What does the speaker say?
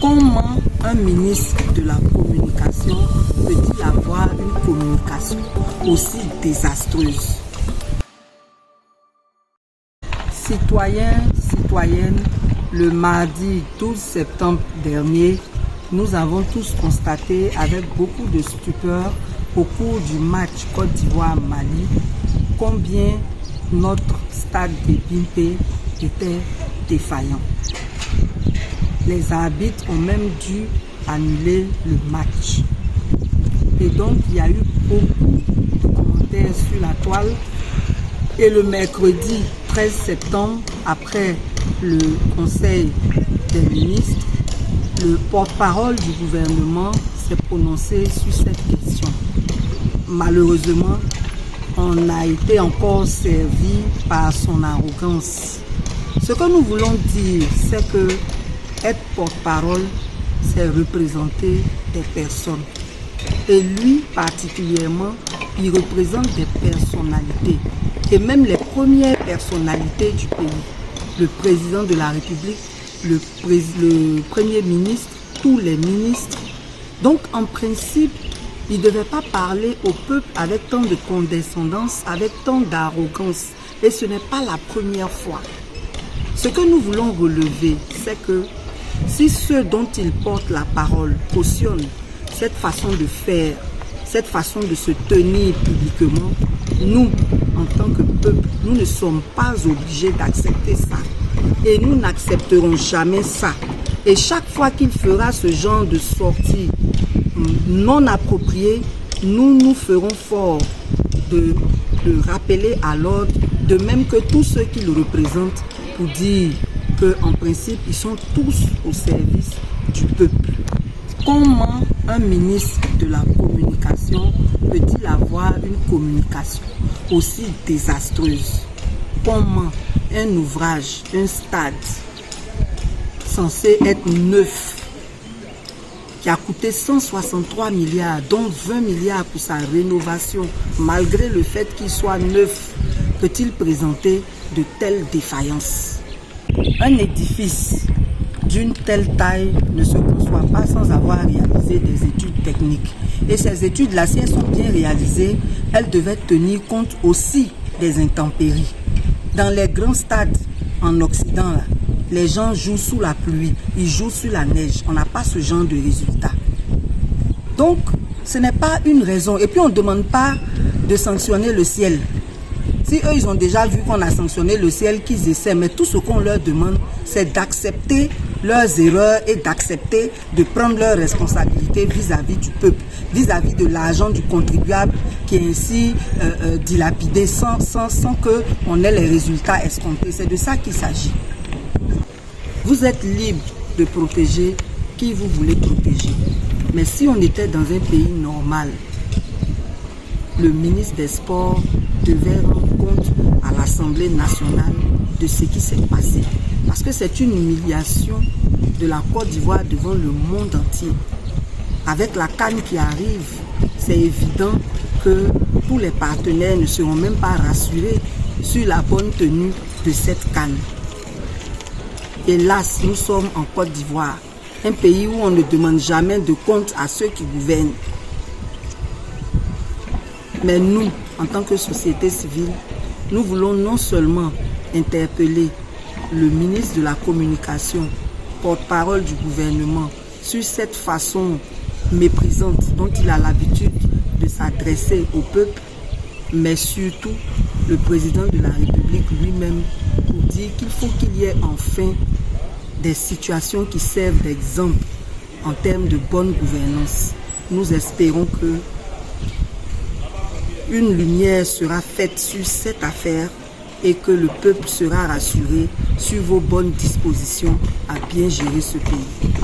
Comment un ministre de la communication peut-il avoir une communication aussi désastreuse? Citoyens, citoyennes, le mardi 12 septembre dernier, nous avons tous constaté avec beaucoup de stupeur au cours du match Côte d'Ivoire-Mali combien notre stade de Bimpe était défaillant. Les arbitres ont même dû annuler le match. Et donc, il y a eu beaucoup de commentaires sur la toile. Et le mercredi 13 septembre, après le Conseil des ministres, le porte-parole du gouvernement s'est prononcé sur cette question. Malheureusement, on a été encore servi par son arrogance. Ce que nous voulons dire, c'est que être porte-parole, c'est représenter des personnes. Et lui, particulièrement, il représente des personnalités. Et même les premières personnalités du pays. Le président de la République, le premier ministre, tous les ministres. Donc, en principe, il ne devait pas parler au peuple avec tant de condescendance, avec tant d'arrogance. Et ce n'est pas la première fois. Ce que nous voulons relever, c'est que si ceux dont il porte la parole cautionnent cette façon de faire, cette façon de se tenir publiquement, nous, en tant que peuple, nous ne sommes pas obligés d'accepter ça. Et nous n'accepterons jamais ça. Et chaque fois qu'il fera ce genre de sortie non appropriée, nous nous ferons fort de le rappeler à l'ordre, de même que tous ceux qui le représentent, pour dire qu'en principe, ils sont tous au service du peuple. Comment un ministre de la communication peut-il avoir une communication aussi désastreuse? Comment un ouvrage, un stade censé être neuf, qui a coûté 163 milliards, dont 20 milliards pour sa rénovation, malgré le fait qu'il soit neuf, peut-il présenter de telles défaillances? Un édifice d'une telle taille ne se conçoit pas sans avoir réalisé des études techniques. Et ces études-là, si elles sont bien réalisées, elles devaient tenir compte aussi des intempéries. Dans les grands stades en Occident, là, les gens jouent sous la pluie, ils jouent sur la neige. On n'a pas ce genre de résultat. Donc, ce n'est pas une raison. Et puis, on ne demande pas de sanctionner le ciel. Si eux, ils ont déjà vu qu'on a sanctionné le ciel, qu'ils essaient, mais tout ce qu'on leur demande, c'est d'accepter leurs erreurs et d'accepter de prendre leurs responsabilités vis-à-vis du peuple, vis-à-vis de l'argent du contribuable qui est ainsi dilapidé sans qu'on ait les résultats escomptés. C'est de ça qu'il s'agit. Vous êtes libre de protéger qui vous voulez protéger. Mais si on était dans un pays normal, le ministre des Sports devait rendre compte à l'Assemblée nationale de ce qui s'est passé. Parce que c'est une humiliation de la Côte d'Ivoire devant le monde entier. Avec la CAN qui arrive, c'est évident que tous les partenaires ne seront même pas rassurés sur la bonne tenue de cette CAN. Hélas, nous sommes en Côte d'Ivoire, un pays où on ne demande jamais de compte à ceux qui gouvernent. Mais nous, en tant que société civile, nous voulons non seulement interpeller le ministre de la Communication, porte-parole du gouvernement, sur cette façon méprisante dont il a l'habitude de s'adresser au peuple, mais surtout le président de la République lui-même pour dire qu'il faut qu'il y ait enfin des situations qui servent d'exemple en termes de bonne gouvernance. Nous espérons que une lumière sera faite sur cette affaire et que le peuple sera rassuré sur vos bonnes dispositions à bien gérer ce pays.